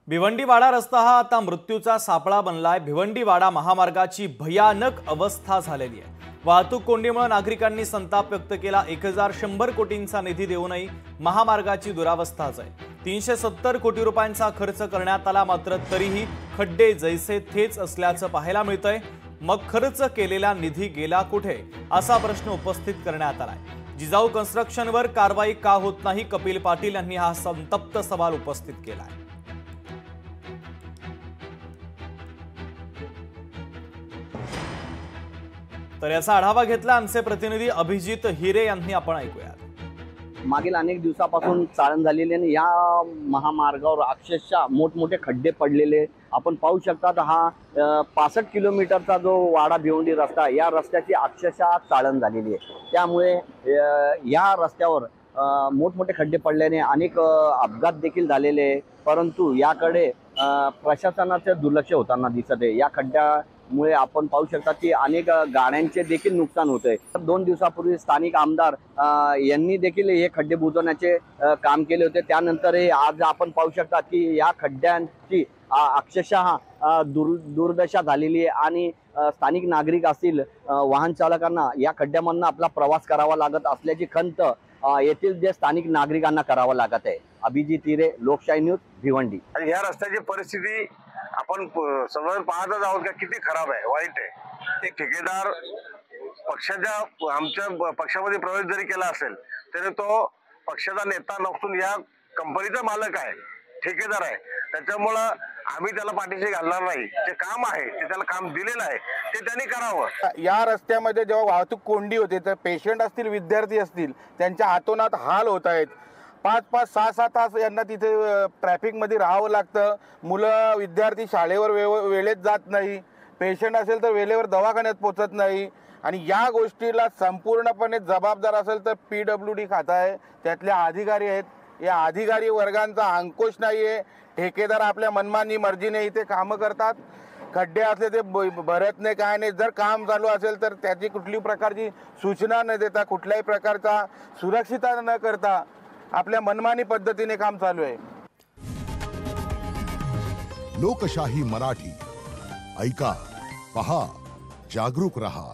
भिवंडी-वाडा रस्ता हा आता मृत्यूचा सापळा बनलाय। भिवंडी-वाडा महामार्गाची भयानक अवस्था झालेली आहे। वाहतूक कोंडीमुळे नागरिकांनी संताप व्यक्त केला। 1100 कोटींचा निधी देऊनही महामार्गाची दुरावस्थाच आहे। 370 कोटी रुपयांचा खर्च करण्यात आला, मात्र तरीही खड्डे जैसे थेच असल्याचं पाहायला मिळतंय। मग खर्च केलेला निधी गेला कुठे असा प्रश्न उपस्थित करण्यात आलाय। जिजाऊ कन्स्ट्रक्शनवर कारवाई का होत नाही, कपिल पाटील यांनी हा संतप्त सवाल उपस्थित केलाय। तर याचा आढावा घेतला आमचे प्रतिनिधी अभिजित हिरे यांनी। आपण ऐकूया। मागील अनेक दिवसापासून चाळण झालेली आणि या महामार्गावर अक्षरशः मोठमोठे खड्डे पडलेले आपण पाहू शकता। हा 65 किलोमीटरचा जो वाडा भिवंडी रस्ता, या रस्त्याची अक्षरशः चाळण झालेली आहे। त्यामुळे या रस्त्यावर मोठमोठे खड्डे पडल्याने अनेक अपघात देखील झालेले, परंतु याकडे प्रशासनाचे दुर्लक्ष होताना दिसत आहे। या खड्ड्यामुळे आपण पाहू शकता की अनेक गाड्यांचे देखील नुकसान होते। 2 दिवसापूर्वी स्थानिक आमदार यांनी देखील हे खड्डे बुजवण्याचे काम केले होते। त्यानंतर आज आपण पाहू शकता की या खड्ड्यांची अक्षरशः दुर्दशा झालेली आहे आणि स्थानिक नागरिक असतील, वाहन चालकांना या खड्ड्यामधून आपला प्रवास करावा लागत असल्याची खंत येथील जे स्थानिक नागरिकांना करावं लागत आहे। अभिजित हिरे, लोकशाही न्यूज, भिवंडी। आणि या रस्त्याची परिस्थिती आपण समोर पाहतच आहोत का किती खराब आहे, वाईट आहे। एक ठेकेदार पक्षाच्या आमच्या पक्षामध्ये प्रवेश जरी केला असेल तरी तो पक्षाचा नेता नसून या कंपनीचा मालक आहे, ठेकेदार आहे। त्याच्यामुळं आम्ही त्याला पाठीशी घालणार नाही। जे काम आहे ते त्याला काम दिलेलं आहे ते त्यांनी करावं। या रस्त्यामध्ये जेव्हा वाहतूक कोंडी होते तर पेशंट असतील, विद्यार्थी असतील, त्यांच्या हातोनात हाल होत आहेत। 5-5, 6-6 तास यांना तिथे ट्रॅफिकमध्ये राहावं लागतं। मुलं विद्यार्थी शाळेवर वेळेत जात नाही, पेशंट असेल तर वेळेवर दवाखान्यात पोहोचत नाही। आणि या गोष्टीला संपूर्णपणे जबाबदार असेल तर PWD खाता आहे, त्यातले अधिकारी आहेत। या अधिकारी वर्गांचा अंकुश नाही आहे। ठेकेदार आपल्या मनमानी मर्जीने इथे कामं करतात। खड्डे असले ते भरत नाही, काय नाही। जर काम चालू असेल तर त्याची कुठली प्रकारची सूचना न देता, कुठल्याही प्रकारचा सुरक्षितता न करता आपल्या मनमानी पद्धतीने काम चालू आहे। लोकशाही मराठी ऐका, पहा, जागरूक रहा।